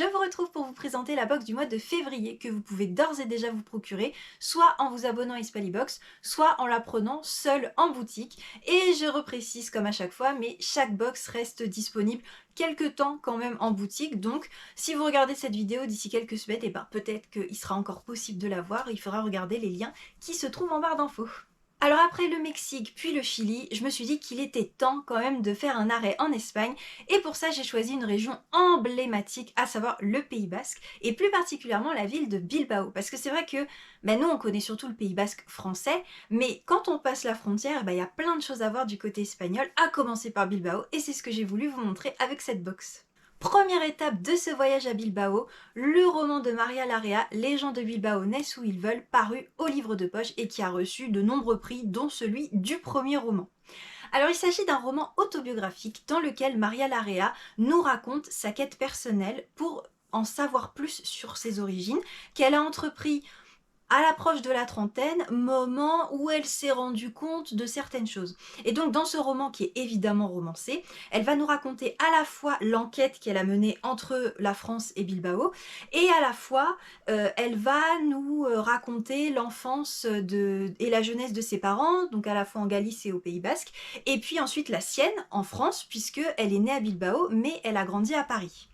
je vous retrouve pour vous présenter la box du mois de février que vous pouvez d'ores et déjà vous procurer, soit en vous abonnant à Hispalibox, soit en la prenant seule en boutique. Et je reprécise comme à chaque fois, mais chaque box reste disponible quelques temps quand même en boutique, donc si vous regardez cette vidéo d'ici quelques semaines, et ben peut-être qu'il sera encore possible de la voir, il faudra regarder les liens qui se trouvent en barre d'infos. Alors après le Mexique puis le Chili, je me suis dit qu'il était temps quand même de faire un arrêt en Espagne et pour ça j'ai choisi une région emblématique, à savoir le Pays Basque et plus particulièrement la ville de Bilbao, parce que c'est vrai que nous on connaît surtout le Pays Basque français, mais quand on passe la frontière, il y a plein de choses à voir du côté espagnol, à commencer par Bilbao, et c'est ce que j'ai voulu vous montrer avec cette box. Première étape de ce voyage à Bilbao, le roman de Maria Larrea, Les gens de Bilbao naissent où ils veulent, paru au livre de poche et qui a reçu de nombreux prix, dont celui du premier roman. Alors il s'agit d'un roman autobiographique dans lequel Maria Larrea nous raconte sa quête personnelle pour en savoir plus sur ses origines, qu'elle a entrepris à l'approche de la trentaine, moment où elle s'est rendue compte de certaines choses. Et donc dans ce roman qui est évidemment romancé, elle va nous raconter à la fois l'enquête qu'elle a menée entre la France et Bilbao, et à la fois elle va nous raconter l'enfance et la jeunesse de ses parents, donc à la fois en Galice et au Pays Basque, et puis ensuite la sienne en France, puisque elle est née à Bilbao, mais elle a grandi à Paris.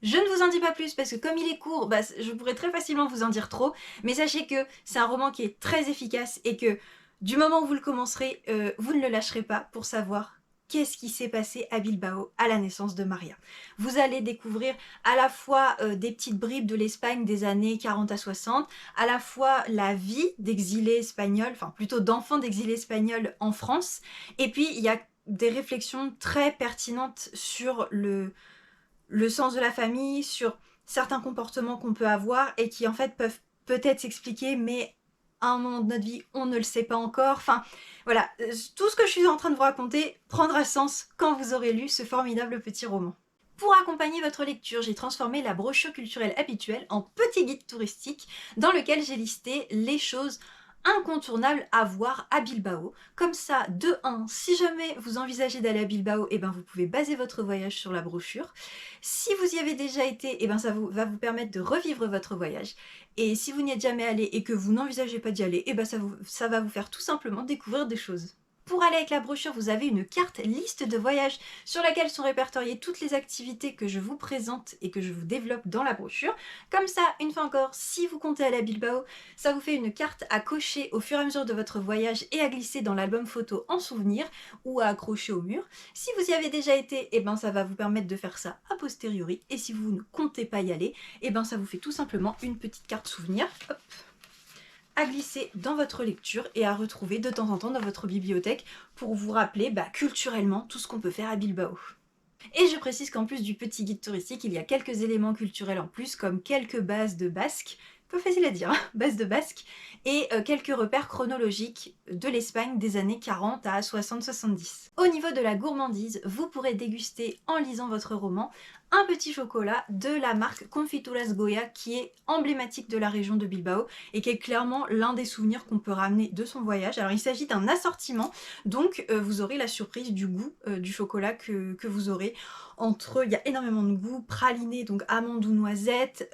Je ne vous en dis pas plus parce que comme il est court, je pourrais très facilement vous en dire trop, mais sachez que c'est un roman qui est très efficace et que du moment où vous le commencerez, vous ne le lâcherez pas pour savoir qu'est-ce qui s'est passé à Bilbao à la naissance de Maria. Vous allez découvrir à la fois des petites bribes de l'Espagne des années 40 à 60, à la fois la vie d'exilés espagnols, enfin plutôt d'enfants d'exilés espagnols en France, et puis il y a des réflexions très pertinentes sur le sens de la famille, sur certains comportements qu'on peut avoir et qui en fait peuvent peut-être s'expliquer, mais à un moment de notre vie, on ne le sait pas encore. Enfin, voilà, tout ce que je suis en train de vous raconter prendra sens quand vous aurez lu ce formidable petit roman. Pour accompagner votre lecture, j'ai transformé la brochure culturelle habituelle en petit guide touristique dans lequel j'ai listé les choses incontournable à voir à Bilbao. Comme ça, de 1, si jamais vous envisagez d'aller à Bilbao, vous pouvez baser votre voyage sur la brochure. Si vous y avez déjà été, ça va vous permettre de revivre votre voyage. Et si vous n'y êtes jamais allé et que vous n'envisagez pas d'y aller, ça va vous faire tout simplement découvrir des choses. Pour aller avec la brochure, vous avez une carte liste de voyages sur laquelle sont répertoriées toutes les activités que je vous présente et que je vous développe dans la brochure. Comme ça, une fois encore, si vous comptez aller à Bilbao, ça vous fait une carte à cocher au fur et à mesure de votre voyage et à glisser dans l'album photo en souvenir ou à accrocher au mur. Si vous y avez déjà été, ça va vous permettre de faire ça a posteriori. Et si vous ne comptez pas y aller, ça vous fait tout simplement une petite carte souvenir. Hop, à glisser dans votre lecture et à retrouver de temps en temps dans votre bibliothèque pour vous rappeler culturellement tout ce qu'on peut faire à Bilbao. Et je précise qu'en plus du petit guide touristique, il y a quelques éléments culturels en plus, comme quelques bases de basque, peu facile à dire, bases de basque, et quelques repères chronologiques de l'Espagne des années 40 à 60-70. Au niveau de la gourmandise, vous pourrez déguster en lisant votre roman un petit chocolat de la marque Confituras Goya qui est emblématique de la région de Bilbao et qui est clairement l'un des souvenirs qu'on peut ramener de son voyage. Alors il s'agit d'un assortiment, donc vous aurez la surprise du goût du chocolat que vous aurez. Il y a énormément de goûts, praliné, donc amandes ou noisettes,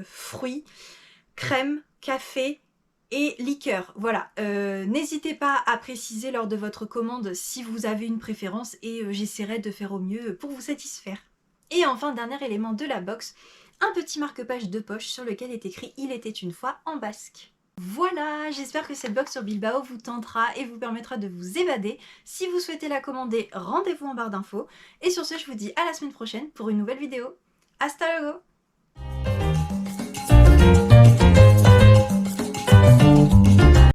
fruits, crème, café et liqueur. Voilà, n'hésitez pas à préciser lors de votre commande si vous avez une préférence et j'essaierai de faire au mieux pour vous satisfaire. Et enfin, dernier élément de la box, un petit marque-page de poche sur lequel est écrit « Il était une fois » en basque. Voilà, j'espère que cette box sur Bilbao vous tentera et vous permettra de vous évader. Si vous souhaitez la commander, rendez-vous en barre d'infos. Et sur ce, je vous dis à la semaine prochaine pour une nouvelle vidéo. Hasta luego!